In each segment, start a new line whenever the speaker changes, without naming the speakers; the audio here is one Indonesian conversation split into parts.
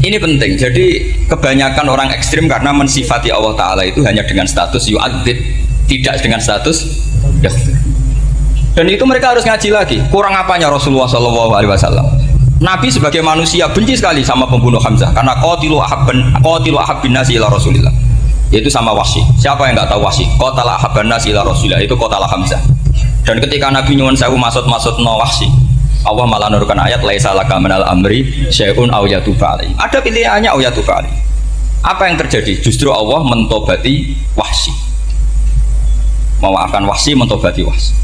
Ini penting. Jadi kebanyakan orang ekstrim karena mensifati Allah Ta'ala itu hanya dengan status yu'adzib, tidak dengan status yaghfir. Dan itu mereka harus ngaji lagi. Kurang apanya Rasulullah SAW? Nabi sebagai manusia benci sekali sama pembunuh Hamzah karena qatilu ahabbin nasi ila Rasulillah. Yaitu sama Wahsy. Siapa yang nggak tahu Wahsy? Qatala ahabban nasi ila Rasulillah, itu qatala Hamzah. Dan ketika Nabi nyuwun sewu maksud no Wahsy, Allah malah nurunkan ayat laisa laka minal amri syai'un aw yatuba alaihi. Ada pilihannya aw yatuba alaihi. Apa yang terjadi? Justru Allah mentobati Wahsy. Memaafkan Wahsy, mentobati Wahsy.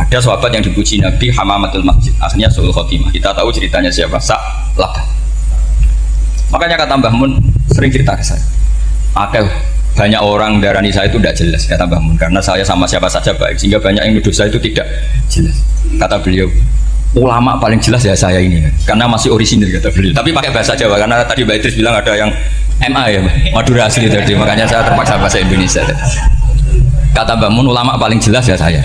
Ada sahabat yang dipuji Nabi Hamamatul Masjid, akhirnya su'ul khotimah. Kita tahu ceritanya siapa? Sa'labah. Makanya kata Mbah Mun sering cerita ke saya. Banyak orang darani saya itu tidak jelas, kata Mbah Mun, karena saya sama siapa saja baik, sehingga banyak yang nuduh saya itu tidak jelas. Kata beliau, ulama paling jelas ya saya ini, karena masih orisinil, kata beliau. Tapi pakai bahasa Jawa, karena tadi Mbak Idris bilang ada yang MA ya, Madura asli tadi, makanya saya terpaksa bahasa Indonesia. Kata Mbah Mun, ulama paling jelas ya saya,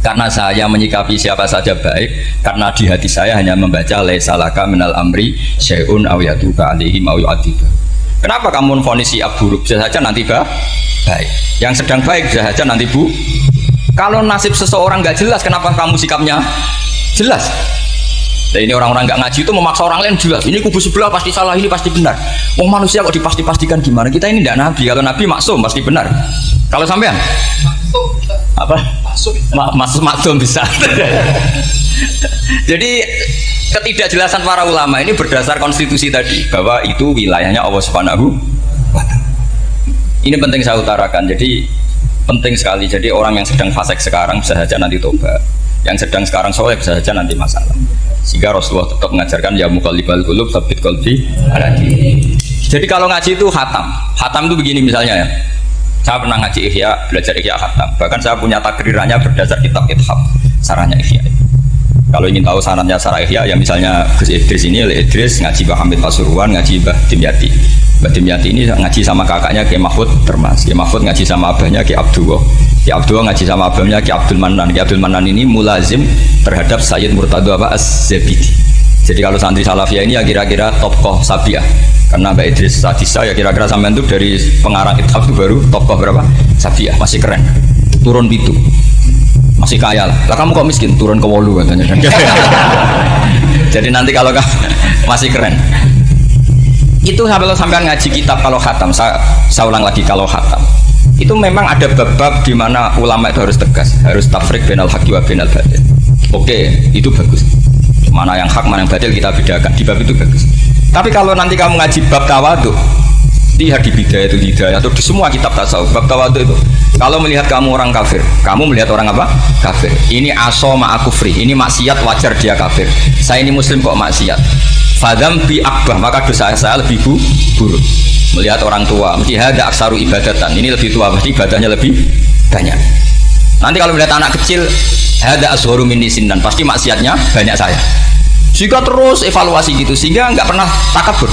karena saya menyikapi siapa saja baik, karena di hati saya hanya membaca laisa laka minal amri syai'un aw yatuba alaihim aw yu'adzib. Kenapa kamu vonis siap buruk? Bisa saja nanti baik. Yang sedang baik bisa saja nanti bu. Kalau nasib seseorang nggak jelas, kenapa kamu sikapnya jelas? Nah, ini orang-orang nggak ngaji itu memaksa orang lain jelas. Ini kubu sebelah pasti salah, ini pasti benar. Oh manusia kok dipasti-pastikan gimana? Kita ini tidak nabi. Kalau nabi maksum pasti benar. Kalau sampean apa? Maksum bisa. Jadi ketidakjelasan para ulama ini berdasar konstitusi tadi bahwa itu wilayahnya Allah Subhanahu wa Ta'ala. Ini penting saya utarakan. Jadi penting sekali. Jadi orang yang sedang fasik sekarang bisa saja nanti tobat. Yang sedang sekarang soleh bisa saja nanti masalah. Sehingga Rasulullah tetap mengajarkan ya muqallibal qulub tsabbit qalbi ala dinik. Jadi kalau ngaji itu khatam. Khatam itu begini misalnya ya. Saya pernah ngaji Ihya, belajar Ihya khatam. Bahkan saya punya takrirannya berdasar kitab Ithaf, sarahnya Ihya. Kalau ingin tahu sanadnya sarah Ihya, ya misalnya Gus Idris ini, Idris ngaji Mbah Hamid Pasuruan, ngaji Mbah Dimyati. Mbah Dimyati ini ngaji sama kakaknya Ki Mahfud Termas. Ki Mahfud ngaji sama abahnya Ki Abdullah. Ki Abdullah ngaji sama abahnya Ki Abdul Manan. Ki Abdul Manan ini mulazim terhadap Sayyid Murtado Az-Zabidi. Jadi kalau santri Salafiyah ini ya kira-kira tokoh Sabiah. Karena Mbak Idris Sadisa ya kira-kira sampean itu dari pengarang Ithaf itu baru tokoh berapa? Sabiah, masih keren. Turun pitu. Masih kaya lah. Lah kamu kok miskin? Turun ke wolu katanya. Jadi nanti kalau masih keren. Itu kalau sampean ngaji kitab kalau khatam, saya ulang lagi kalau khatam. Itu memang ada bab-bab di mana ulama itu harus tegas, harus tafriq bainal haqqi wa bainal batil. Oke, itu bagus. Mana yang hak, mana yang batil kita bedakan. Di bab itu bagus. Tapi kalau nanti kamu ngaji bab tawadhu, lihat di Bidayah itu Hidayah atau di semua kitab tasawuf, bab tawadhu itu kalau melihat kamu orang kafir, kamu melihat orang apa? Kafir. Ini aso ma'akufri, ini maksiat wajar dia kafir. Saya ini muslim kok maksiat. Fadam bi akbah, maka dosa saya lebih buruk. Melihat orang tua, mesti ada aksaru ibadatan, ini lebih tua, pasti ibadahnya lebih banyak. Nanti kalau melihat anak kecil, ada ashoru minisin dan pasti maksiatnya banyak saya. Jika terus evaluasi gitu, sehingga nggak pernah takabur.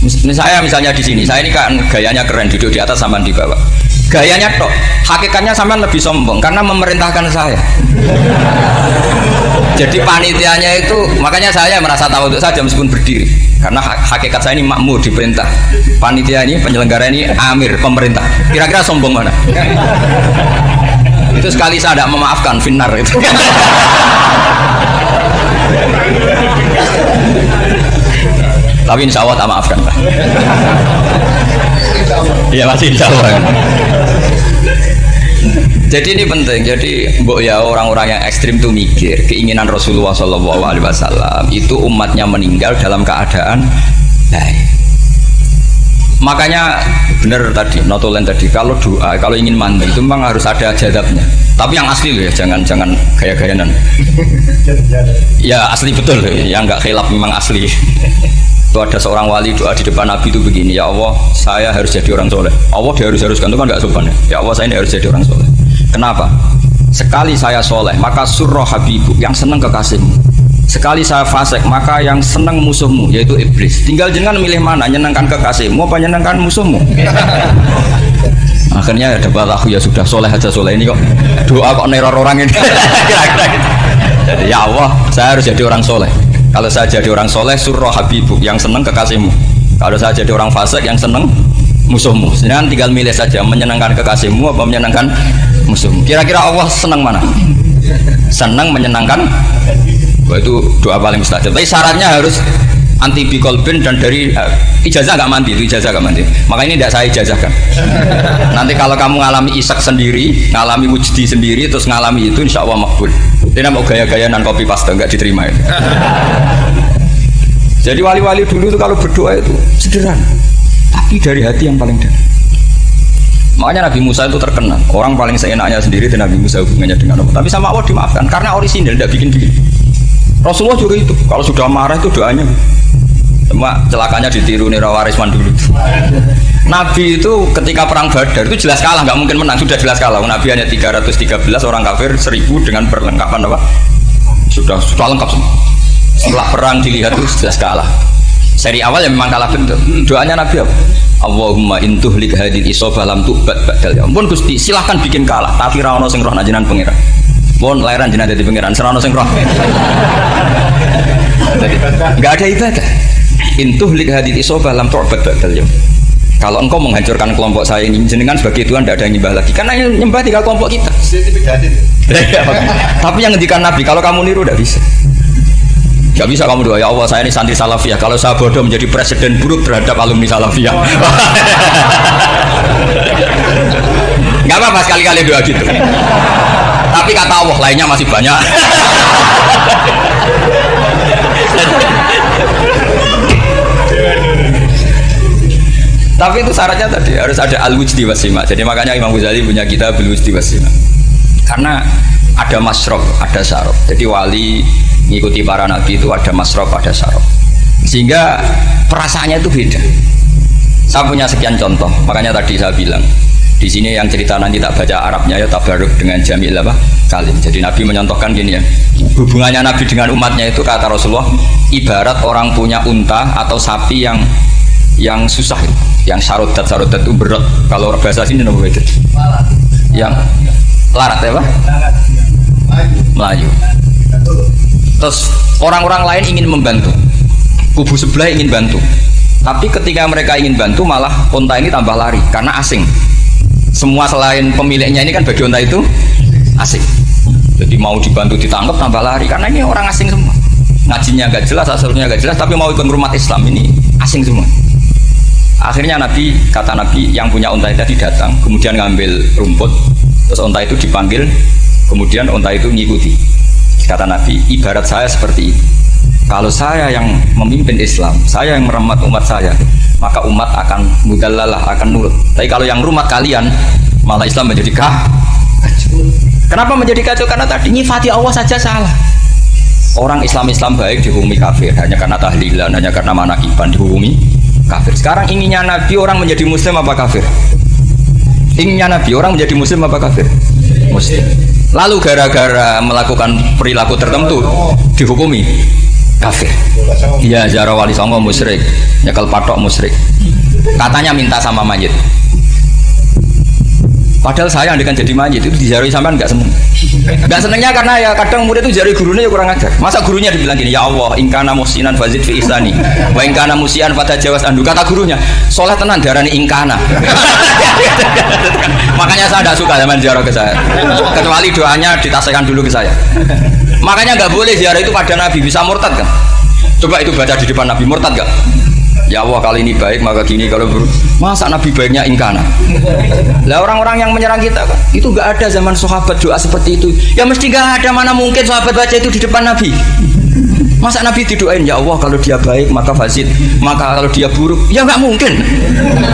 Misalnya di sini, saya ini kan gayanya keren, duduk di atas sampean di bawah. Gayanya tok, hakikatnya sampean lebih sombong karena memerintahkan saya. Jadi panitianya itu, makanya saya merasa tahu untuk saja meskipun berdiri. Karena hakikat saya ini makmur diperintah. Panitia ini, penyelenggara ini amir, pemerintah. Kira-kira sombong mana? Itu sekali saya tidak memaafkan, finnar itu. Tapi insya Allah tak maafkan lah. Iya masih insya Allah. Jadi ini penting. Jadi mbok ya orang-orang yang ekstrim itu mikir keinginan Rasulullah SAW itu umatnya meninggal dalam keadaan baik. Makanya benar tadi, notulen tadi kalau doa, kalau ingin mandi itu memang harus ada jadabnya. Tapi yang asli loh ya, jangan gaya-gayanan. Ya asli betul loh, ya nggak khilaf memang asli. Itu ada seorang wali doa di depan Nabi itu begini, ya Allah saya harus jadi orang soleh. Allah diharuskan itu kan nggak sopan ya. Ya Allah saya ini harus jadi orang soleh. Kenapa? Sekali saya soleh maka surroh habibu, yang senang kekasihmu. Sekali saya fasik maka yang senang musuhmu, yaitu iblis. Tinggal jangan milih mana, nyenangkan kekasihmu apa nyenangkan musuhmu. Akhirnya debat aku ya sudah soleh aja soleh ini kok doa kok neror orang ini. Kira-kira gitu. Jadi ya Allah saya harus jadi orang soleh. Kalau saya jadi orang soleh, surroh habibuk, yang seneng kekasihmu. Kalau saya jadi orang fasik, yang seneng musuhmu. Sedangkan tinggal milih saja, menyenangkan kekasihmu apa menyenangkan musuhmu. Kira-kira Allah senang mana? Senang menyenangkan. Wah, itu doa paling mustajab. Tapi syaratnya harus anti bikolbin dan dari ijazah nggak mandi, itu ijazah nggak mandi. Maka ini tidak saya ijazahkan. Nanti kalau kamu ngalami isak sendiri, ngalami wujdi sendiri, terus ngalami itu, insya Allah makbul. Ini mau gaya-gaya nan copy paste nggak diterima itu. Jadi wali-wali dulu itu kalau berdoa itu sederhana, tapi dari hati yang paling dalam. Makanya Nabi Musa itu terkenal, orang paling seenaknya sendiri dan Nabi Musa hubungannya dengan Allah. Tapi sama Allah dimaafkan karena orisinil, tidak bikin-bikin. Rasulullah juga itu, kalau sudah marah itu doanya. Cuma celakanya ditiru Nirawarisman dulu. Nabi itu ketika perang Badar itu jelas kalah, nggak mungkin menang, sudah jelas kalah. Nabi hanya 313 orang kafir, 1000 dengan perlengkapan apa? Sudah lengkap semua. Setelah perang dilihat itu jelas kalah. Seri awal yang memang kalah betul. Doanya Nabi apa? Allahumma intuhlik hadil isobah lam tu'bad badal ya ampun Gusti, silahkan bikin kalah tapi ra ono sing roh najenan pengiran. Pun lahiran jenazah di pengiran, serana sing roh. Enggak ada ibadah. Intuhlik hadil isobah lam tu'bad badal ya. Kalau engkau menghancurkan kelompok saya ini, jenengan sebagai Tuhan tidak ada yang nyembah lagi. Karena yang nyembah tinggal kelompok kita. Tapi yang ngendikan Nabi, kalau kamu niru tidak bisa. Gak bisa kamu doa, ya Allah saya ini santri Salafiyah, kalau saya bodoh menjadi presiden buruk terhadap alumni Salafiyah. Gak apa-apa sekali-kali doa gitu. Tapi kata Allah lainnya masih banyak. Tapi itu syaratnya tadi harus ada al-wujdi wasima. Jadi makanya Imam Ghazali punya kitab al-wujdi wasima. Karena ada masrob, ada syarob. Jadi wali mengikuti para nabi itu ada masrob, ada syarob. Sehingga perasaannya itu beda. Saya punya sekian contoh. Makanya tadi saya bilang di sini yang cerita nanti tak baca Arabnya ya tabaruk dengan jamil apa kalim. Jadi Nabi menyontohkan gini ya. Hubungannya Nabi dengan umatnya itu kata Rasulullah ibarat orang punya unta atau sapi yang susah, yang sarodat itu berat. Kalau bahasa sini nama beda. Yang larat ya Pak? Melayu. Terus orang-orang lain ingin membantu, kubu sebelah ingin bantu, tapi ketika mereka ingin bantu malah unta ini tambah lari karena asing. Semua selain pemiliknya ini kan bagi unta itu asing. Jadi mau dibantu ditangkap tambah lari karena ini orang asing semua. Ngajinya gak jelas, asalnya gak jelas, tapi mau ikut rumah Islam ini asing semua. Akhirnya Nabi, kata Nabi yang punya unta tadi datang, kemudian ngambil rumput, terus unta itu dipanggil, kemudian unta itu ngikuti. Kata Nabi, ibarat saya seperti itu. Kalau saya yang memimpin Islam, saya yang meremat umat saya, maka umat akan mudallalah, akan nurut. Tapi kalau yang rumat kalian, malah Islam menjadi kacau. Kenapa menjadi kacau? Karena tadi nyifati Allah saja salah. Orang Islam baik dihukumi kafir hanya karena tahlilan, hanya karena manakiban dihukumi kafir. Sekarang inginnya Nabi orang menjadi muslim apa kafir? Inginnya Nabi orang menjadi muslim apa kafir? Muslim. Lalu gara-gara melakukan perilaku tertentu dihukumi kafir. Iya, ziarah wali songo musyrik, nyekel patok musyrik. Katanya minta sama mayit. Padahal saya andaikan jadi mayit itu diziarahi sampean enggak seneng. Enggak senengnya karena ya kadang murid itu ziarahi gurunya ya kurang ajar. Masa gurunya dibilang gini, ya Allah, ingkana musinan fazid fi ihsani wa ingkana musian fatajawaz andu. Kata gurunya, soleh tenan diarani ingkana. Makanya saya tidak suka zaman ziarah ke saya. Kecuali doanya ditasihkan dulu ke saya. Makanya nggak boleh ziarah itu pada Nabi, bisa murtad kan? Coba itu baca di depan Nabi, murtad nggak? Ya Allah kali ini baik maka gini, kalau masa Nabi baiknya ingkana. Lah orang-orang yang menyerang kita kan, itu nggak ada zaman sahabat doa seperti itu. Ya mesti nggak ada, mana mungkin sahabat baca itu di depan Nabi. Masa Nabi didoain ya Allah kalau dia baik maka fasid, maka kalau dia buruk ya nggak mungkin.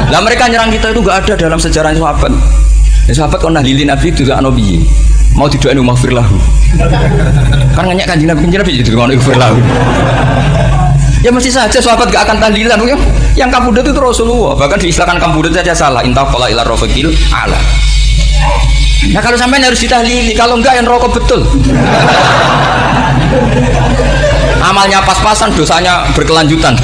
Lah mereka nyerang kita itu nggak ada dalam sejarah sahabat. Ya, sahabat kok nahlilin Nabi itu gak Nabi mau didoain umaghfir lahu. Kan nanya kanjeng Nabi itu mau umaghfir lahu. Ya mesti saja sahabat gak akan tahlilan. Yang kabudut itu Rasulullah, bahkan diistilahkan kabudut saja salah. Intaqala ila rafiqil ala. Nah kalau sampai harus ditahlili, kalau enggak yang rokok betul. Amalnya pas-pasan, dosanya berkelanjutan.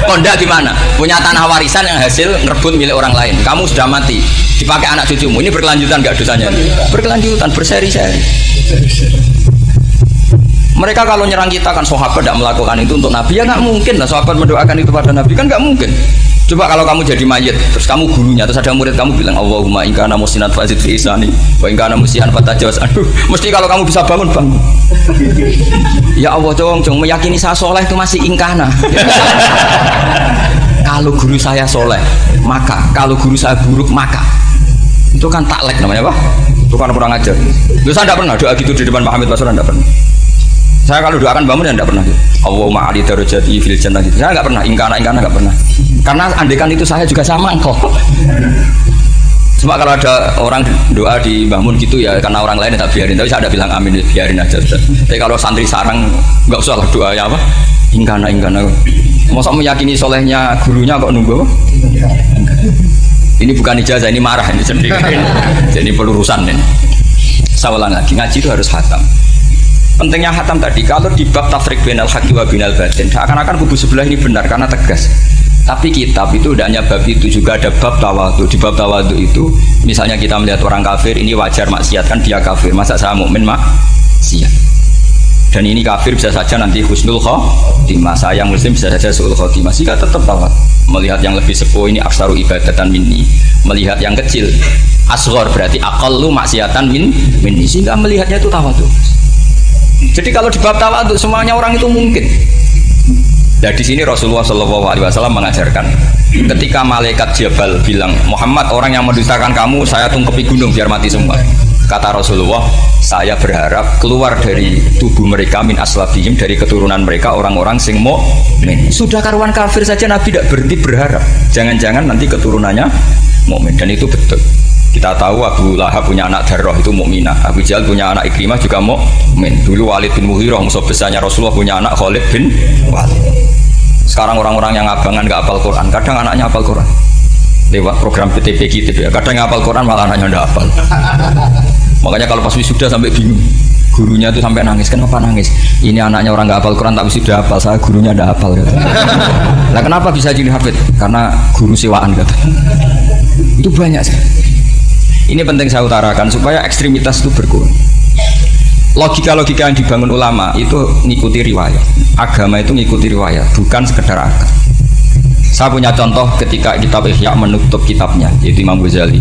Kondak gimana? Punya tanah warisan yang hasil ngerebut milik orang lain. Kamu sudah mati, dipakai anak cucumu. Ini berkelanjutan enggak dosanya? Berkelanjutan, berseri-seri. Mereka kalau nyerang kita kan sahabat tidak melakukan itu untuk Nabi, ya nggak mungkin lah sahabat mendoakan itu pada Nabi, kan nggak mungkin. Coba kalau kamu jadi mayit, terus kamu gurunya, terus ada murid kamu bilang Allahumma in kana muhsinan fazid fi ihsani wa in kana musian fatajawaz anhu. Mesti kalau kamu bisa bangun. Ya Allah, cong meyakini saya soleh itu masih ingkana. Kalau guru saya soleh, maka kalau guru saya buruk, maka itu kan taklek namanya Pak. Itu kan kurang ajar. Saya tidak pernah doa gitu di depan Pak Hamid Pasuruan, tidak pernah. Saya kalau doakan bangun ya tidak pernah gitu. Allahumma ali darajati fil jannah gitu. Saya nggak pernah, ingkana nggak pernah. Karena andekan itu saya juga sama engkau. Cuma kalau ada orang doa di bangun gitu ya karena orang lain tak biarin. Tapi saya ada bilang amin, biarin aja. Tapi kalau santri sarang nggak usah lah doanya apa. Ingkana. Masa meyakini solehnya gurunya kok nunggu? Ini bukan ijazah, ini marah ini sendiri. Jadi pelurusan ini. Saya ulang lagi, ngaji itu harus khatam. Pentingnya khatam tadi, kalau di bab tafriq bainal haqqi wa bainal batin, seakan-akan kubu sebelah ini benar karena tegas. Tapi kitab itu tidak hanya bab itu, juga ada bab tawadhu. Di bab tawadhu itu, misalnya kita melihat orang kafir, ini wajar maksiat kan dia kafir. Masa saya mukmin maksiat? Dan ini kafir bisa saja nanti husnul khotimah, saya yang muslim bisa saja su'ul khotimah. Jika tetap tawadhu, melihat yang lebih sepuh ini aksaru ibadatan minni, melihat yang kecil asghar berarti aqallu maksiatan minni, sehingga melihatnya itu tawadhu. Jadi kalau di bab tawadhu semuanya orang itu mungkin. Nah di sini Rasulullah SAW mengajarkan, ketika malaikat Jabal bilang Muhammad, orang yang mendustakan kamu saya tungkepi gunung biar mati semua. Kata Rasulullah, saya berharap keluar dari tubuh mereka min aslabihim, dari keturunan mereka orang-orang sing mukmin. Sudah karuan kafir saja Nabi tidak berhenti berharap, jangan-jangan nanti keturunannya mukmin. Dan itu betul. Kita tahu Abu Lahab punya anak Darroh itu mukminah, Abu Jahal punya anak Ikrimah juga mukmin. Dulu Walid bin Mughirah musuh besarnya Rasulullah punya anak Khalid bin Walid. Sekarang orang-orang yang abangan nggak hafal Quran, kadang anaknya hafal Quran lewat program PTP gitu ya. Kadang hafal Quran malah anaknya nggak hafal. Makanya kalau pas wisuda sampai bingung, gurunya itu sampai nangis. Kenapa nangis? Ini anaknya orang nggak hafal Quran tapi sudah hafal, saya gurunya nggak hafal. Gitu. Nah kenapa bisa jadi hafid? Karena guru sewaan gitu. Itu banyak sih. Ini penting saya utarakan supaya ekstremitas itu berkurang. Logika-logika yang dibangun ulama itu ngikuti riwayat. Agama itu ngikuti riwayat, bukan sekedar akal. Saya punya contoh ketika kitab Ihya menutup kitabnya, yaitu Imam Ghazali.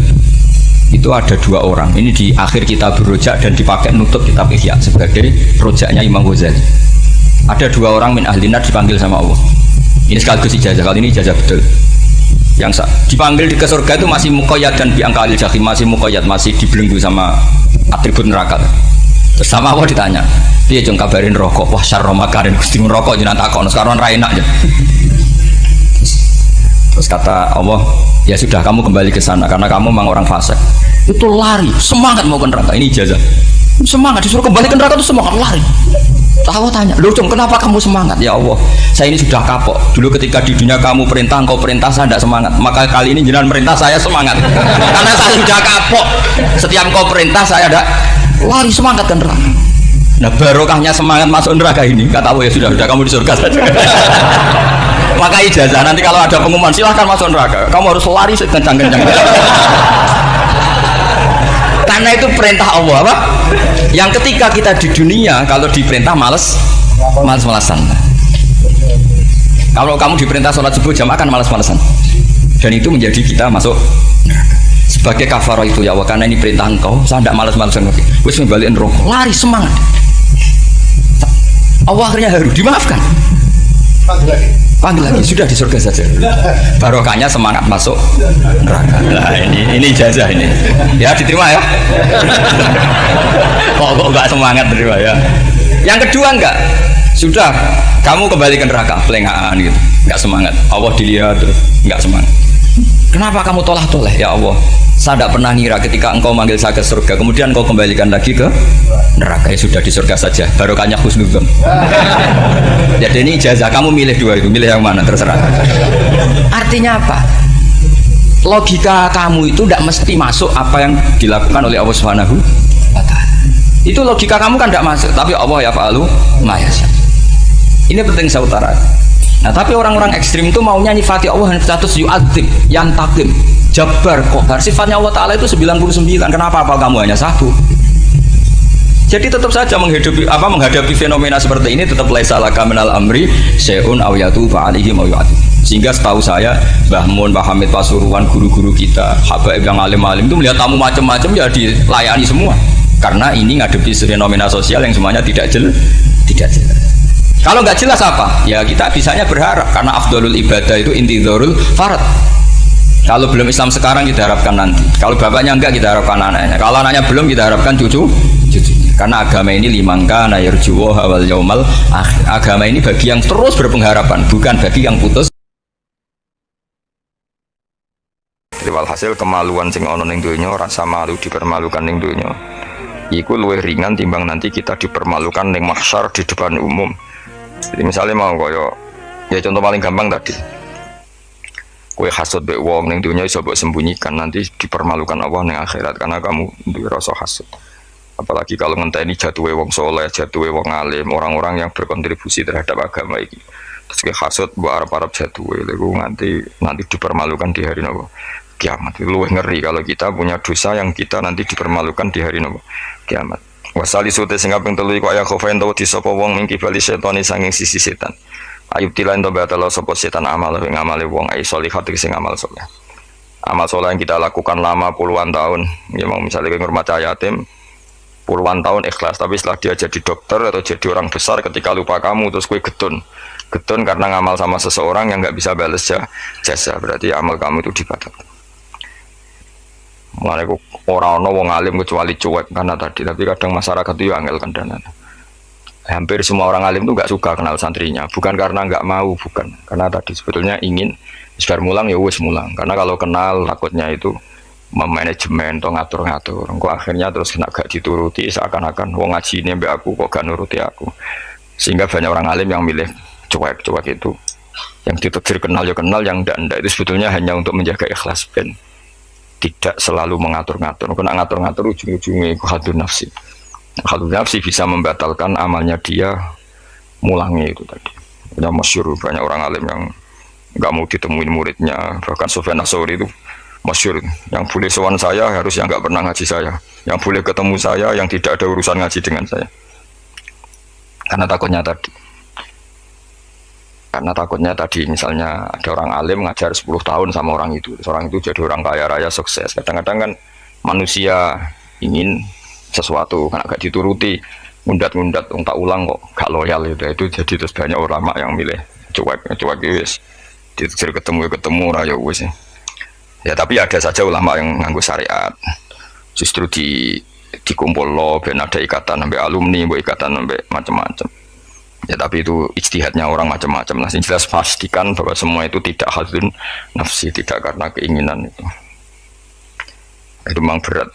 Itu ada dua orang. Ini di akhir kitab Rojak dan dipakai menutup kitab Ihya sebagai rojaknya Imam Ghazali. Ada dua orang min ahlinar dipanggil sama Allah. Ini sekaligus ijazah, kali ini ijazah betul. Yang dipanggil ke surga itu masih muqayyad dan biangkalil jahim, masih muqayyad, masih dibelenggu sama atribut neraka. Terus sama Allah ditanya, dia cung kabarin rokok, wah syarro makarin gusti rokok jenang takon, sekarang enak aja. Terus kata Allah, ya sudah kamu kembali ke sana karena kamu memang orang fasik. Itu lari, semangat mau ke neraka. Ini ijazah. Semangat disuruh kembali ke neraka itu semangat lari. Allah tanya, loh cung kenapa kamu semangat? Ya Allah, saya ini sudah kapok. Dulu ketika di dunia kamu perintah, engkau perintah, saya tidak semangat. Maka kali ini jenengan perintah saya semangat. Karena saya sudah kapok. Setiap engkau perintah saya ada lari semangat ke neraka. Nah barokahnya semangat masuk neraka ini, kata Allah ya sudah kamu di surga saja. Maka ijazah nanti kalau ada pengumuman silahkan masuk neraka, kamu harus lari sekencang-kencang. Karena itu perintah Allah apa? Yang ketika kita di dunia kalau diperintah males-malesan. Kalau kamu diperintah sholat subuh jamaah kan males-malesan. Dan itu menjadi kita masuk neraka. Sebagai kafarah itu ya Allah, karena ini perintah engkau, saya tidak males-malesan lagi. Wis ngembaliin rokok, lari semangat. Allah akhirnya harus dimaafkan. Panggil lagi, sudah di surga saja. Barokahnya semangat masuk neraka. Nah ini ijazah ini. Ya diterima ya. Kok enggak semangat terima ya. Yang kedua enggak. Sudah, kamu kembali ke neraka, pelengahan gitu. Enggak semangat. Allah dilihat terus enggak semangat. Kenapa kamu toleh-toleh? Ya Allah, saya tidak pernah ngira ketika engkau manggil saya ke surga, kemudian engkau kembalikan lagi ke neraka. Ya sudah di surga saja, barokahnya husnudzon. Jadi ini ijazah, kamu milih dua itu, milih yang mana terserah. Artinya apa? Logika kamu itu tidak mesti masuk apa yang dilakukan oleh Allah Subhanahu wa Ta'ala. Itu logika kamu kan tidak masuk, tapi Allah yaf'alu ma yasha. Ini penting saya utarakan. Nah tapi orang-orang ekstrim itu maunya nyifati Allah status yu'adzim, yantakim, jabbar, kohar. Sifatnya Allah Ta'ala itu 99. Kenapa apa kamu hanya satu? Jadi tetap saja menghadapi fenomena seperti ini tetap laisa laka minal amri syai'un aw yatuba alaihim aw yu'adzib. Sehingga setahu saya Mbah Mun, Pak Hamid Pasuruan, guru-guru kita, habaib yang alim-alim itu melihat tamu macam-macam ya dilayani semua. Karena ini ngadepi fenomena sosial yang semuanya tidak jelas. Kalau nggak jelas apa? Ya kita bisanya berharap karena afdalul ibadah itu intidharul farad. Kalau belum Islam sekarang kita harapkan nanti. Kalau bapaknya enggak kita harapkan anaknya. Kalau anaknya belum kita harapkan cucunya. Karena agama ini limangka nayarjuwa wal yaumal akhir. Agama ini bagi yang terus berpengharapan, bukan bagi yang putus. Jadi walhasil kemaluan sing ana ning donya, rasa malu dipermalukan ning donya. Iku luwih ringan timbang nanti kita dipermalukan ning mahsyar di depan umum. Jadi misalnya mau koyo ya contoh paling gampang tadi. Kue hasud be wong ning dunia iso mbok sembunyikan, nanti dipermalukan Allah ning akhirat karena kamu duwe rasa hasud. Apalagi kalau ngenteni jatuhe wong soleh, jatuhe wong alim, orang-orang yang berkontribusi terhadap agama ini. Terus kue hasud mbok arep-arep jatuhe lho nanti dipermalukan di hari nopo kiamat. Itu luwih ngeri kalau kita punya dosa yang kita nanti dipermalukan di hari nopo kiamat. Wasali sute sing kaping 3 iku aya khofain taw disapa wong ing kibali setane sanging sisi setan. Ayub tilain to batalo sapa setan amal ing amale wong ai sholihat sing amal saleh. Amal saleh yang kita lakukan lama puluhan tahun, ya mau misalnya ngurmat yatim puluhan tahun ikhlas, tapi setelah dia jadi dokter atau jadi orang besar ketika lupa kamu terus kue getun karena ngamal sama seseorang yang nggak bisa balas jasa, berarti amal kamu itu dibatalkan. Mulane ora ana wong alim kecuali cuek karena tadi, tapi kadang masyarakat itu angel kendana. Hampir semua orang alim itu nggak suka kenal santrinya, bukan karena nggak mau, bukan karena tadi sebetulnya ingin sebar mulang ya wes mulang, karena kalau kenal takutnya itu memanajemen atau ngatur-ngatur, kok akhirnya terus gak dituruti seakan-akan wong ngaji ini mbak aku kok gak nuruti aku, sehingga banyak orang alim yang milih cuek itu, yang ditetir kenal ya kenal, yang ndak itu sebetulnya hanya untuk menjaga ikhlas ben tidak selalu mengatur-ngatur, kena ngatur-ngatur ujung-ujungnya hadun nafsi. Hadun nafsi bisa membatalkan amalnya dia mulangi itu tadi. Ya masyhur banyak orang alim yang nggak mau ditemuin muridnya, bahkan Sufyan Ats-Tsauri itu masyhur, yang boleh sowan saya harus yang nggak pernah ngaji saya, yang boleh ketemu saya yang tidak ada urusan ngaji dengan saya, karena takutnya tadi misalnya ada orang alim ngajar 10 tahun sama orang itu jadi orang kaya raya sukses, kadang-kadang kan manusia ingin sesuatu karena gak dituruti ngundat tak ulang kok gak loyal itu jadi terus banyak ulama yang milih cuek wis ditetir ketemu raya wis ya, tapi ada saja ulama yang nganggo syariat justru dikumpul lo ben ada ikatan sampai alumni, ikatan sampai macam-macam ya, tapi itu ijtihadnya orang macam-macam lah. Jelas pastikan bahwa semua itu tidak hadun nafsi, tidak karena keinginan itu memang berat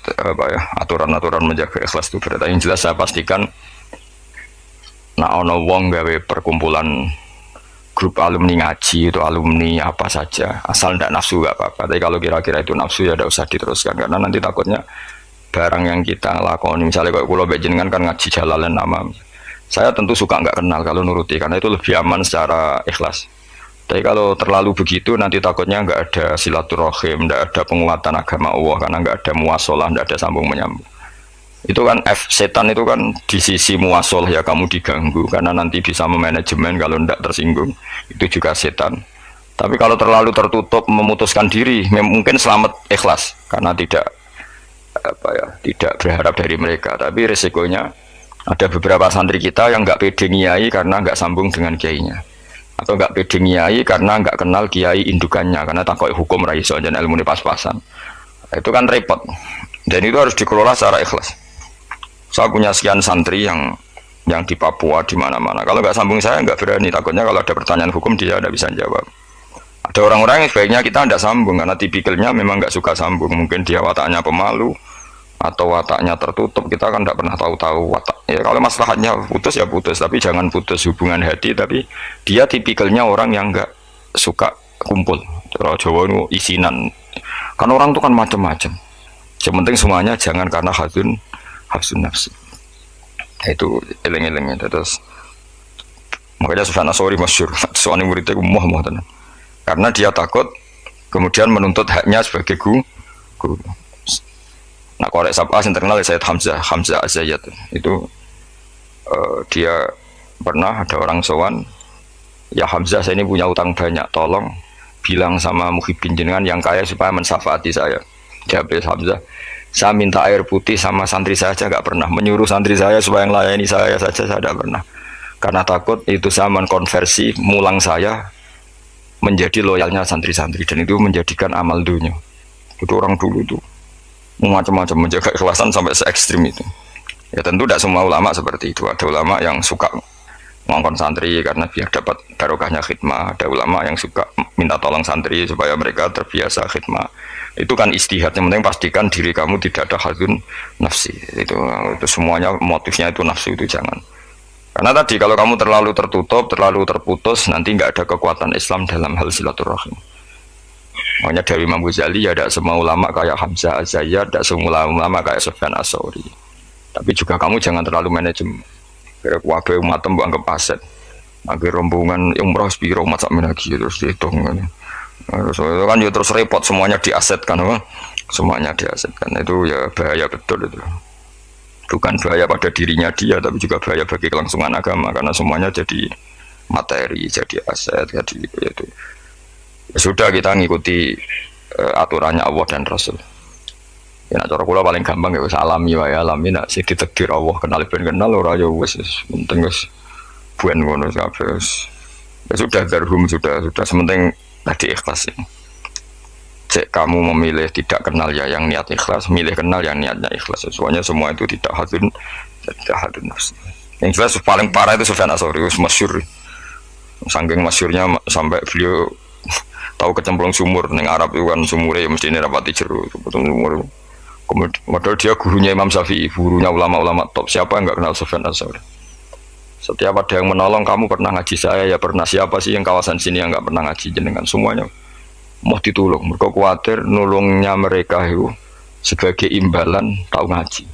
aturan-aturan menjaga ikhlas itu berat. Yang jelas saya pastikan ono wong gawe perkumpulan grup alumni ngaji itu alumni apa saja asal ndak nafsu gak apa-apa, tapi kalau kira-kira itu nafsu ya tidak usah diteruskan, karena nanti takutnya barang yang kita lakoni misalnya kalau pulau Bejengan kan ngaji Jalalain nama, saya tentu suka nggak kenal kalau nuruti karena itu lebih aman secara ikhlas. Tapi kalau terlalu begitu nanti takutnya nggak ada silaturahim, nggak ada penguatan agama Allah, karena nggak ada muasalah, nggak ada sambung menyambung. Itu kan setan itu kan di sisi muasalah ya kamu diganggu karena nanti bisa memanajemen kalau nggak tersinggung, itu juga setan. Tapi kalau terlalu tertutup memutuskan diri, mungkin selamat ikhlas karena tidak berharap dari mereka. Tapi resikonya ada beberapa santri kita yang nggak pede ngiyai karena nggak sambung dengan kiainya, atau nggak pede ngiyai karena nggak kenal kiai indukannya, karena takut hukum raiso dan ilmu pas-pasan. Itu kan repot, dan itu harus dikelola secara ikhlas. Saya punya sekian santri yang di Papua di mana-mana. Kalau nggak sambung saya nggak berani, takutnya kalau ada pertanyaan hukum dia tidak bisa jawab. Ada orang-orang yang sebaiknya kita tidak sambung karena tipikalnya memang nggak suka sambung. Mungkin dia wataknya pemalu atau wataknya tertutup, kita kan tidak pernah tahu watak. Ya kalau masalahnya putus ya putus, tapi jangan putus hubungan hati. Tapi dia tipikalnya orang yang nggak suka kumpul. Cara Jawa itu isinan. Kan orang itu kan macam-macam. Yang penting semuanya jangan karena hafsun nafsi. Itu eleng-elengnya. Terus makanya Sufyan Ats-Tsauri masyhur, soalnya muridnya muah tenan. Karena dia takut kemudian menuntut haknya sebagai guru. Nah korek sabah yang terkenal Sayyid Hamzah Az-Zayyat itu dia pernah ada orang sowan, ya Hamzah saya ini punya utang banyak, tolong bilang sama Muhyiddin jenengan yang kaya supaya mensyafaati saya. Jawab Hamzah, saya minta air putih sama santri saya aja nggak pernah, menyuruh santri saya supaya melayani saya saja saya tidak pernah, karena takut itu saya mengkonversi mulang saya menjadi loyalnya santri-santri, dan itu menjadikan amal dunia. Itu orang dulu itu macam-macam menjaga ikhlasan sampai se ekstrim itu. Ya tentu tidak semua ulama seperti itu. Ada ulama yang suka ngongkon santri karena biar dapat barokahnya khidmah. Ada ulama yang suka minta tolong santri supaya mereka terbiasa khidmah. Itu kan istihad. Yang penting pastikan diri kamu tidak ada hadun nafsi. Itu semuanya motifnya itu nafsu, itu jangan. Karena tadi kalau kamu terlalu tertutup, terlalu terputus, nanti nggak ada kekuatan Islam dalam hal silaturahim. Makanya dari Imam Ghazali ya tidak semua ulama kayak Hamzah Az-Zayyat, tidak semua ulama kayak Sufyan Ats-Tsauri. Tapi juga kamu jangan terlalu manajemen. Kira wabe umatem mbok anggap aset. Akhir rombongan umrah spiro masak lagi terus dihitung. Terus kan ya terus repot, semuanya diasetkan, kan? Semuanya diasetkan. Itu ya bahaya betul itu. Bukan bahaya pada dirinya dia, tapi juga bahaya bagi kelangsungan agama, karena semuanya jadi materi, jadi aset, jadi itu. Ya sudah, kita ngikuti aturannya Allah dan Rasul. Ya nak cara kula paling gampang ya wis alami wae, alami nak sing ditakdir Allah kenal ben kenal ora ya wis penting wis buen ngono kabeh. Ya sudah, darhum sudah sementing tadi ikhlas. Cek kamu memilih tidak kenal ya yang niat ikhlas, milih kenal yang niatnya ikhlas. Semuanya semua itu tidak hadun nafsi. Yang jelas paling parah itu Sufyan Ats-Tsauri, masyhur. Saking masyhurnya sampai beliau tahu kecemplung sumur ning Arab itu kan sumure ya mesti rapati jero sumur. Kemudian dia gurunya Imam Syafi'i, gurunya ulama-ulama top. Siapa yang nggak kenal Sufyan Ats-Tsauri? Setiap ada yang menolong, kamu pernah ngaji saya ya pernah, siapa sih yang kawasan sini yang nggak pernah ngaji jenengan, semuanya mau ditolong. Mereka khawatir nulungnya mereka itu sebagai imbalan tahu ngaji.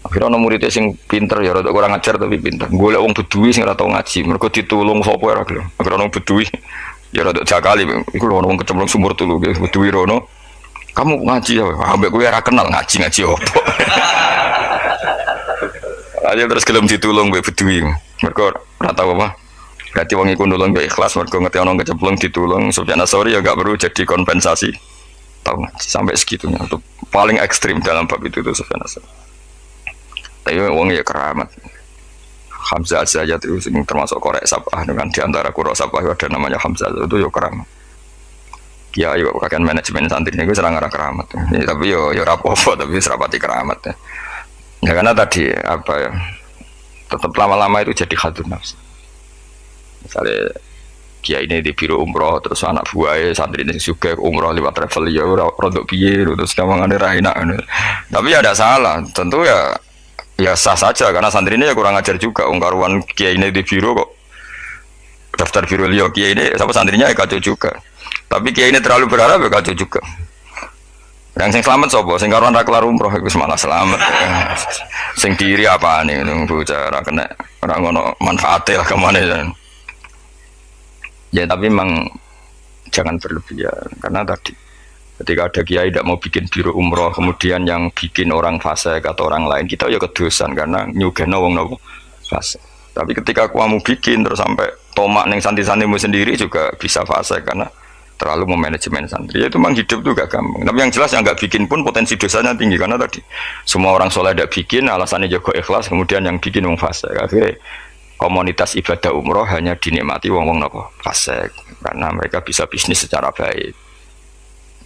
Akhirnya orang muridnya sing pinter ya rada kurang ajar tapi pinter. Golek wong bedui sing ora tau ngaji, mereka ditulung sapa ora gelem. Akhirnya orang bedui ya rada jakali, iku lho wong kecemplung sumur tulu bedui rono. Kamu ngaji ya, ambek kowe ora kenal ngaji opo. Aja terus gelem ditulung mbek bedui. Mereka ora tau apa. Berarti wong iku nulung mbek ikhlas, mergo ngerti ana kecemplung ditulung. Sufyan Ats-Tsauri ya enggak perlu jadi kompensasi. Tahu ngaji sampai segitunya. Itu paling ekstrim dalam bab itu Sufyan Ats-Tsauri. Tapi wong ya keramat. Hamzah Az-Zayyat itu termasuk korek sabah, dengan diantara qura sabah ada namanya Hamzah, itu ya keramat. Ya yo kakek manajemen santri ini gue serang arah keramat. Ya, tapi yo rapopo tapi serapati keramat ya. Ya karena tadi apa ya, tetap lama-lama itu jadi hadun nafsi. Misalnya kiai ini di biro umroh terus anak buahnya santri ini juga umroh lewat travel ya rodok piye terus gampang ada rahina. Tapi ya ada salah, tentu ya sah saja karena santri ini ya kurang ajar juga. Ungkaruan kiai ini di biro kok daftar biro liyo, kiai ini sama santrinya ya kacau juga. Tapi kiai ini terlalu berharap ya kacau juga. Yang sing selamat sopo, sing karuan ra kelar umroh iku malah selamat. Sing diri apaan nih bocah ra kena ora ngono manfaate lah kemana ya. Ya tapi memang jangan berlebihan karena tadi ketika ada kiai tidak mau bikin biro umroh kemudian yang bikin orang fasik atau orang lain, kita ya kedosan karena nyugeno wong nopo fasik. Tapi ketika kamu bikin terus sampai tomak neng santri-santrimu sendiri juga bisa fasik karena terlalu memanajemen santri. Ya itu memang hidup itu gak gampang. Tapi yang jelas yang gak bikin pun potensi dosanya tinggi karena tadi semua orang soleh tidak bikin, alasannya jago ikhlas, kemudian yang bikin wong fasik. Akhirnya komunitas ibadah umroh hanya dinikmati wong-wong nopo fasik karena mereka bisa bisnis secara baik.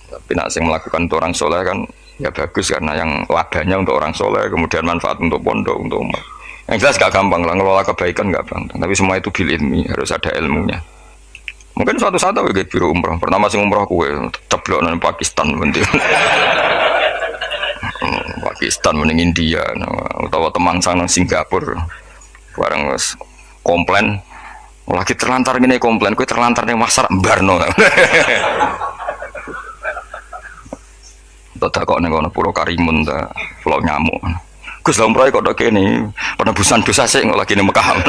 Tapi nak sing melakukan untuk orang soleh kan ya bagus karena yang labanya untuk orang soleh, kemudian manfaat untuk pondok, untuk umat. Yang jelas gak gampang lah, ngelola kebaikan gak gampang. Tapi semua itu bil ilmi, harus ada ilmunya. Mungkin suatu saat aku kayak biro umroh. Pertama sing umroh kue ceblok nang Pakistan penting. Pakistan mending India, atau Temangsang nang Singapura. Barang wis komplain, lagi terlantar gini komplain, kue terlantar ning pasar Barno. Tak kok ning kono Pulau Karimun ta, Pulau Nyamuk. Gus lha umroh kok tok kene, penebusan dosa sik kok lagi ning Mekah.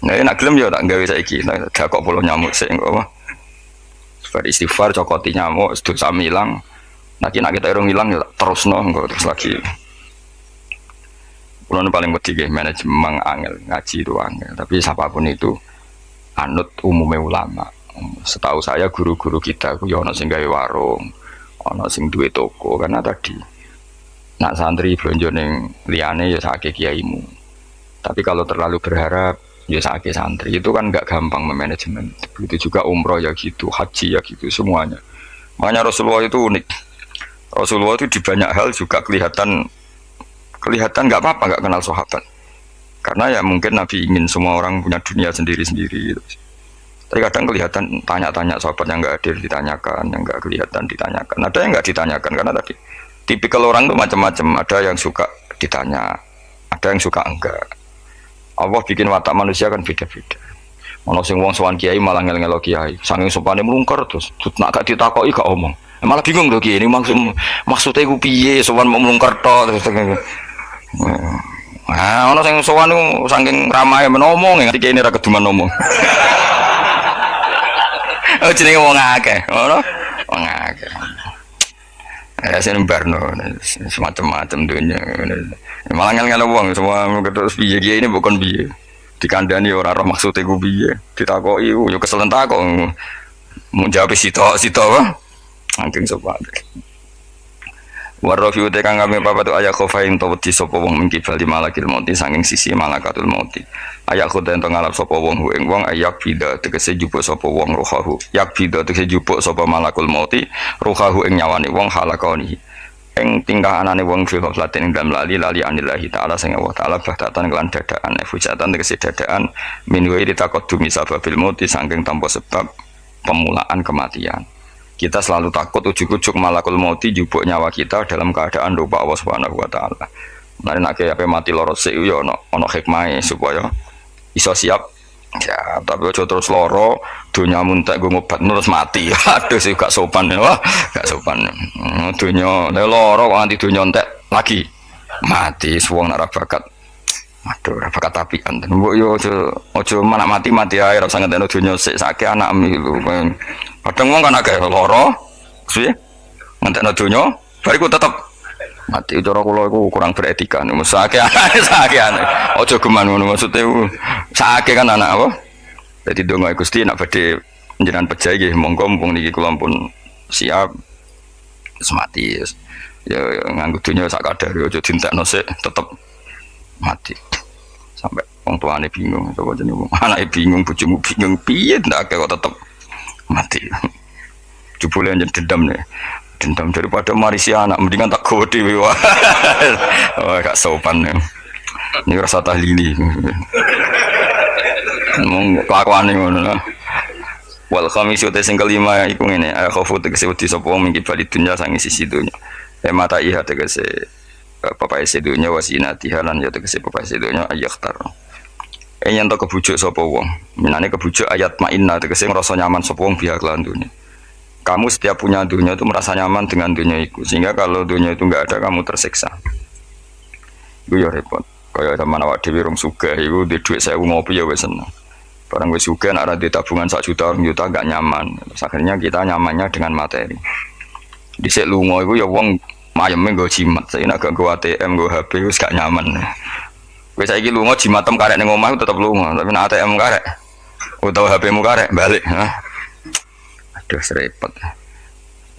Nah, nak gelem ya tak gawe saiki, gak kok Pulau Nyamuk sik engko apa. Bar istighfar cokoti nyamuk, dosa ilang. Nanti nak kita irung hilang ya terus enggak terus lagi. Kulon paling wedi manajemen angel ngaji itu angel. Tapi siapapun itu anut umumnya ulama. Setahu saya guru-guru kita ku ya ana sing gawe warung, ana sing duwe toko karena tadi nak santri blonjo ning liyane ya sakake kiaimu. Tapi kalau terlalu berharap ya sakake santri itu kan enggak gampang memanajemen. Begitu juga umroh ya gitu, haji ya gitu semuanya. Makanya Rasulullah itu unik. Rasulullah itu di banyak hal juga kelihatan nggak apa-apa nggak kenal sahabat. Karena ya mungkin Nabi ingin semua orang punya dunia sendiri-sendiri gitu. Tapi kadang kelihatan tanya-tanya sahabat yang nggak hadir ditanyakan, yang nggak kelihatan ditanyakan. Ada yang nggak ditanyakan karena tadi tipikal orang tuh macam-macam. Ada yang suka ditanya, ada yang suka enggak. Allah bikin watak manusia kan beda-beda. Ono sing wong sowan kiai malah ngel-ngelo kiai, saking sopane mlungker terus nak gak ditakoki gak omong. Malah bingung lho kiai ini maksudnya ku piye sowan mau mlungker tok terus. Nah, ono sing sowan niku saking ramahe menomong nganti kiai ini ra keduman ngomong. Oh jenenge wong akeh, ngono. Wong akeh. Sing barno semacam-macam dunia. Malah ngel-ngelo wong semua terus piye kiai ini bukan piye. Dikandani ora roh maksude ku piye ditakoki yo keselen takok mun jawab sitok apa angking sopan warrofi uta kang kami papat ayat khofain to wedi sapa wong mingki bali malakil mauti saking sisi malakatul mauti ayat khoten to ngalap sapa wong ing wong ayak bida tegese jupuk sapa wong rohahu yak bida tegese jupuk sapa malakul mauti rohahu ing nyawane wong halakoni ing tingkah anane wong fi ghaflatin ing dalam lali anillahi taala sing Allah taala bahtatan kelan dadaan fujatan tegese dadaan min wa ditaqaddumi sababil mauti saking tanpa sebab pemulaan kematian. Kita selalu takut ujuk-ujuk malakul mauti jupuk nyawa kita dalam keadaan lupa Allah Subhanahu wa taala. Mari nek ape mati loro sik yo ana hikmahe supaya iso siap. Ya, tapi aja terus loro dunia muntek gue ngobat terus mati. Aduh sih gak sopan ya, wah gak sopan. Dunia loro kok anti dunia entek lagi mati suwung nak bakat. Aduh ora bakat apian. Mbok yo aja manak mati ae ora sanget eno dunia sik sakit anak lho. Kadang wong kan akeh loro, piye? Ngentekno dunia, bariku tetep mati cara kula iku kurang beretika niku sakake anake aja geman ngono maksude sakake kan anak apa dadi donga Gusti nek badhe njenengan pejah nggih monggo mumpung niki kula pun siap wis mati ya nganggo dunya sak kadare aja dintekno sik tetep mati sampai wong tuane bingung coba jenenge wong anake bingung bojomu bingung piye ndak kok tetep mati jebule njen dendam nih dendam daripada marisi anak mendingan tak gowo dhewe wae. Oh gak sopan nih. Ini rasa tahlili. Mong kelakuane ngono lah. Wal khamisu te sing kelima iku ngene, khofu tegese wedi sapa wong mingki bali dunya sange sisi dunya. Mata iha tegese papae sedunya wasinati halan ya tegese papae sedunya ayakhtar. Yen to kebujuk sapa wong. Minane kebujuk ayat mainna tegese ngrasa nyaman sapa wong biak lan dunya. Kamu setiap punya dunia itu merasa nyaman dengan dunia itu, sehingga kalau dunia itu nggak ada kamu tersiksa. Itu ya repot. Kayak zaman awak dewi rong suga, itu di duit saya ngopi ya wes seneng. Barang wes suga, nak ada tabungan 1 juta, 2 juta nggak nyaman. Terus akhirnya kita nyamannya dengan materi. Di sek lungo itu ya wong mayemnya gue jimat, saya nak gue ATM, gue HP, itu gak nyaman. Wes saya lungo jimatem karek neng omah tetap lungo, tapi nak ATM karek, atau HP mu karek balik. Aduh repot.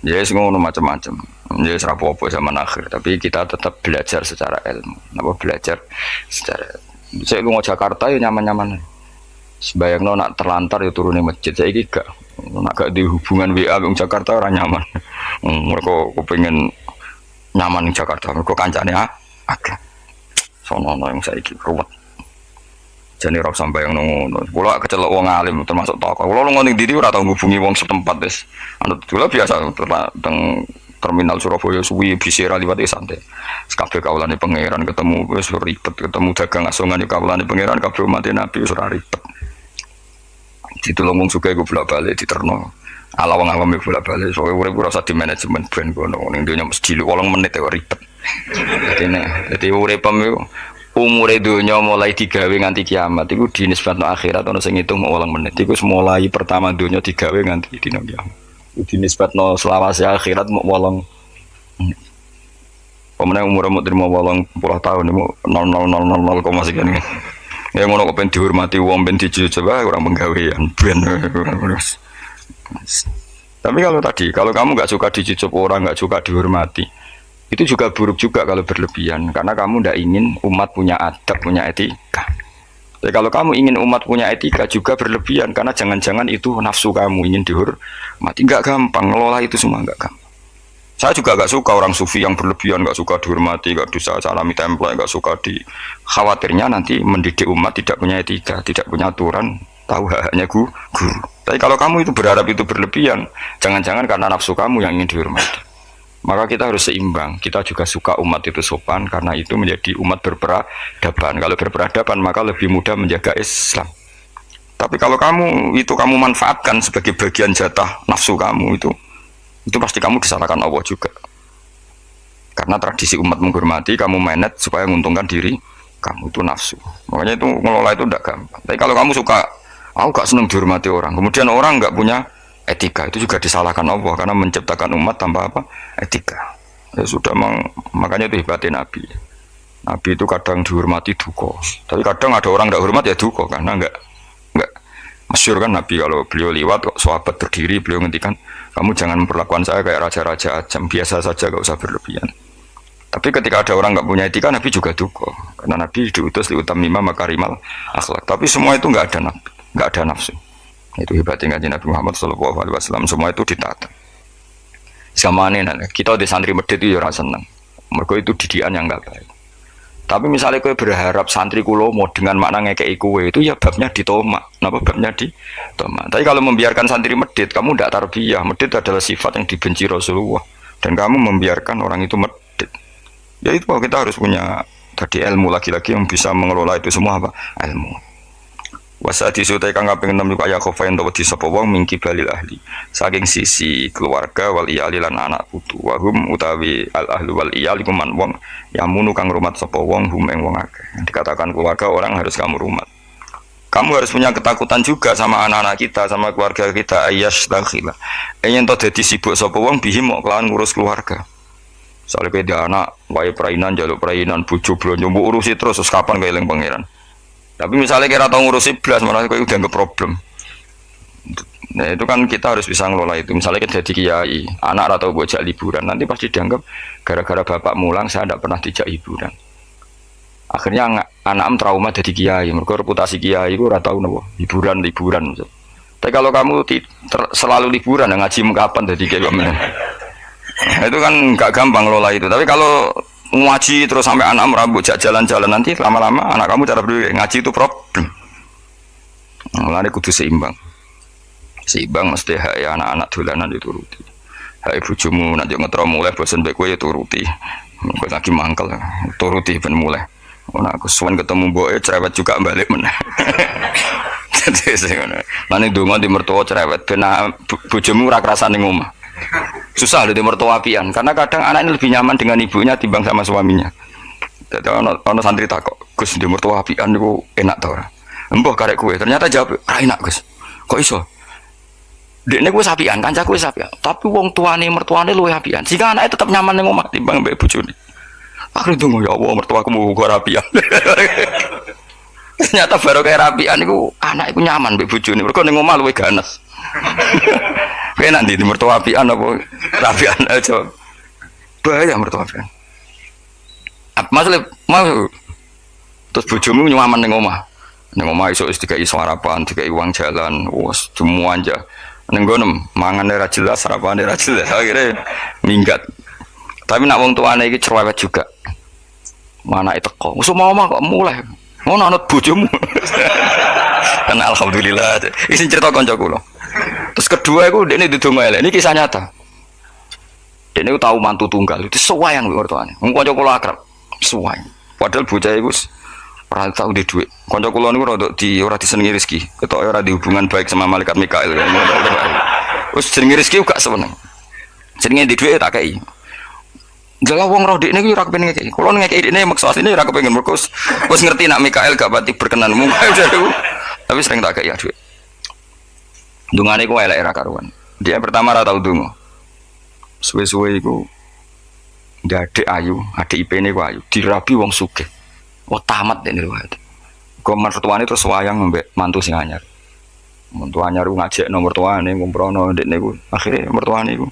Ya ngono macam-macam. Ya rapopo zaman akhir, tapi kita tetap belajar secara ilmu. Napa belajar secara saya lunga Jakarta ya nyaman-nyaman. Sebayangno nak terlantar ya turune masjid. Saiki gak nak gak di hubungan WA wong Jakarta ora nyaman. Mereka kepengin nyaman di Jakarta, mereka kancane akeh. Sono yang saiki ruwet. Jane ora sampai yang ngono. Kula kecelok wong alim termasuk tokoh. Kula lunga ning ndi ora tau ngubungi wong setempat wis. Anut kula biasa teng terminal Surabaya suwi bisira liwat santai. Kabeh kawulane pangeran ketemu wis ribet, ketemu dagang asongan yo kawulane pangeran kabeh umat Nabi wis ora ribet. Ditulung wong sugih go bolak-balik diterno. Ala wong awam bolak-balik soalé urip ora usah di manajemen brand kono ning donya mesti 8 menit kok ribet. Dadi uripem yo umure dunia mulai digawe nganti kiamat iku dinisbatno akhirat ana sing ngitung 8 menit iku mulai pertama dunia digawe nganti dina kiamat. Dinisbatno selawase akhirat mok 8 Pemenang umur mau terima 80 tahun mau 0,000 sekian kan. Ya ngono kok ben dihormati wong ben coba orang penggawean ben. Tapi kalau kamu nggak suka dicucuk orang, nggak suka dihormati, itu juga buruk juga kalau berlebihan karena kamu tidak ingin umat punya adab, punya etika. Jadi kalau kamu ingin umat punya etika juga berlebihan karena jangan-jangan itu nafsu kamu ingin dihormati, nggak gampang ngelola itu semua nggak gampang. Saya juga nggak suka orang sufi yang berlebihan, nggak suka dihormati, nggak bisa salami template, nggak suka khawatirnya nanti mendidik umat tidak punya etika, tidak punya aturan, tahu haknya guru. Tapi kalau kamu itu berharap itu berlebihan, jangan-jangan karena nafsu kamu yang ingin dihormati. Maka kita harus seimbang. Kita juga suka umat itu sopan karena itu menjadi umat berperadaban. Kalau berperadaban maka lebih mudah menjaga Islam. Tapi kalau kamu manfaatkan sebagai bagian jatah nafsu kamu itu pasti kamu disalahkan Allah juga. Karena tradisi umat menghormati, kamu manage supaya menguntungkan diri kamu, itu nafsu. Makanya itu ngelola itu tidak gampang. Tapi kalau kamu suka, aku gak senang dihormati orang, kemudian orang gak punya etika, itu juga disalahkan Allah karena menciptakan umat tanpa apa? Etika. Ya sudah, makanya itu hebatnya Nabi. Nabi itu kadang dihormati duka, tapi kadang ada orang tidak hormat ya duka karena enggak masyhur kan Nabi kalau beliau liwat kok sahabat berdiri, beliau ngendikan, kamu jangan memperlakukan saya kayak raja-raja ajam, biasa saja, gak usah berlebihan. Tapi ketika ada orang nggak punya etika, Nabi juga duka karena Nabi diutus liutamima makarimal akhlak. Tapi semua itu nggak ada nafsu. Itu hebatnya Nabi Muhammad SAW. Semua itu ditata. Sama ini kita di santri medit itu ya seneng. Mereka itu didikan yang nggak baik. Tapi misalnya kau berharap santri kulo mau dengan makna ngekei kue itu ya babnya ditomak. Kenapa babnya ditomak? Tapi kalau membiarkan santri medit, kamu tidak tarbiyah. Medit adalah sifat yang dibenci Rasulullah. Dan kamu membiarkan orang itu medit. Ya itu kita harus punya tadi ilmu lagi-lagi yang bisa mengelola itu semua apa? Ilmu. Wasa disutai kang kaping 6 kaya khofain dawa disapa wong mingki balil ahli. Saking sisi keluarga wal iyali lan anak putu. Wahum utawi al ahlu wal iyali kuman wong yamunu kang rumat sapa wong hum ing wong akeh. Dikatakan keluarga orang harus kamu rumat. Kamu harus punya ketakutan juga sama anak-anak kita, sama keluarga kita. Ayyash dakhila. Yen to dadi sibuk sapa wong bihim mok kelawan ngurus keluarga. Soalnya kayak dia anak, wae perainan, jaluk perainan, bujo belanja, urusi terus kapan kayak eling pangeran. Tapi misalnya kira tahu ngurusi belas, malah kayak udah nggak problem. Nah itu kan kita harus bisa ngelola itu. Misalnya kita jadi kiai, anak atau bocah liburan, nanti pasti dianggap gara-gara bapak mulang saya tidak pernah dijak hiburan. Akhirnya anak trauma jadi kiai, mereka reputasi kiai itu tahu nopo hiburan. Tapi kalau kamu selalu liburan, ngaji kapan jadi kiai kamu? Nah, itu kan nggak gampang ngelola itu. Tapi kalau ngaji terus sampai anak merambut jalan-jalan, nanti lama-lama anak kamu cara berpikir ngaji itu problem. Mulane kudu seimbang mesti hak ya anak-anak dolanan dituruti, hak bojomu nanti ngetro mulai bosen bae kowe ya turuti, kowe lagi mangkel turuti ben mulai. Ono aku suwen ketemu mboke cerewet juga balik meneh. Jadi ngono. Lan ndonga di mertua cerewet ben bojomu ora krasane ngomah. Susah di mertua apian karena kadang anak ini lebih nyaman dengan ibunya timbang sama suaminya. Jadi ono santri takok, Gus di mertua apian niku enak ta ora? Mbah karek kowe. Ternyata jawab, "Ra enak, Gus." Kok iso? Dekne kuwi sapian, kancaku wis sapian. Tapi wong tuane mertuane luwih apian. Jika anaknya tetap nyaman ning omah timbang mbek bojone. Akhire ndonga ya Allah mertuaku muga rapian. Ternyata baru kayak rapian niku anak iku nyaman mbek bojone. Mergo ning omah luwih ganas. Enak di mertua apian apa rapian aja. Bahaya mertua apian. Maksudnya mau terus bojomu nyaman ning omah. Ning omah iso wis dikai sarapan, dikai uang jalan, wes semua aja. Ning gono mangane ra jelas, sarapane ra jelas, akhirnya minggat. Tapi nak wong tuane iki cerewet juga. Mana itu kok? Wis mau kok mulai. Ngono anut bojomu. Kan alhamdulillah. Iki cerita kanca kula. Terus kedua iku dekne didonga elek. Ini kisah nyata. Dekne tahu mantu tunggal itu sewayang mertuane. Wong kanca kula akrab. Sewayang. Padahal bocah iku ora tau di dhuwit. Kanca kula niku ora disenengi rezeki. Ketoke ora di hubungan baik sama malaikat Mikail. Wis jenenge rezeki gak seneng. Jenenge di dhuwit tak kei. Jaga wong roh dekne iki ora kepengin ngekeki. Kula ngekeki dekne maksud asline ora kepengin mergo wis ngerti nak Mikail gak pati berkenan mung. Tapi sering tak kei dhuwit. Dungane ku elek ra karuan. Dia pertama ora tau donga. Suwe-suwe iku
Adik ayu, adik IP ini ku ayu, dirabi wong sugih. Oh tamat ini riwayat. Kok mertuane terus wayang mbek mantu sing anyar. Mantu anyar ku ngajak nomor mertuane ngumprono ndek niku. Akhire mertuane iku,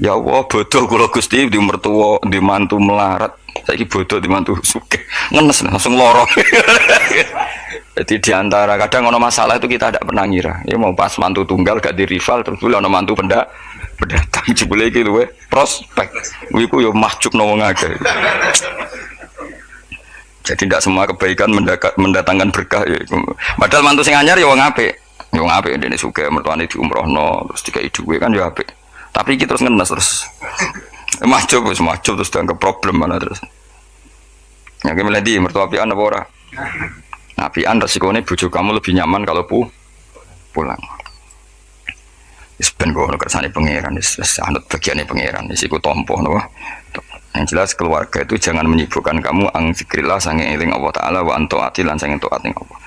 ya Allah bodoh kula Gusti di mertua di mantu melarat. Saiki bodoh di mantu sugih. Ngenes langsung loro. Jadi diantara kadang ono masalah itu kita tidak pernah ngira. Ya mau pas mantu tunggal gak di rival terus dulu ono mantu pendatang jebule iki luwe prospek. Iku yo mahjub wong akeh. Jadi tidak semua kebaikan mendatangkan berkah ya. Padahal mantu sing anyar ya wong apik. Ya wong apik dene sugih mertuane diumrohno terus dikai dhuwit kan ya apik. Tapi iki terus ngenes terus. Mahjub terus dianggap problem mana terus. Ya ki meledi mertua apian apa ora? Apian resikonya bojo kamu lebih nyaman kalau pulang. Wis ben ngono kersane pangeran wis anut bagiane pangeran wis iku tampa napa. Yang jelas keluarga itu jangan menyibukkan kamu ang zikrillah sange eling Allah taala wa antaati lan sange taat ning Allah.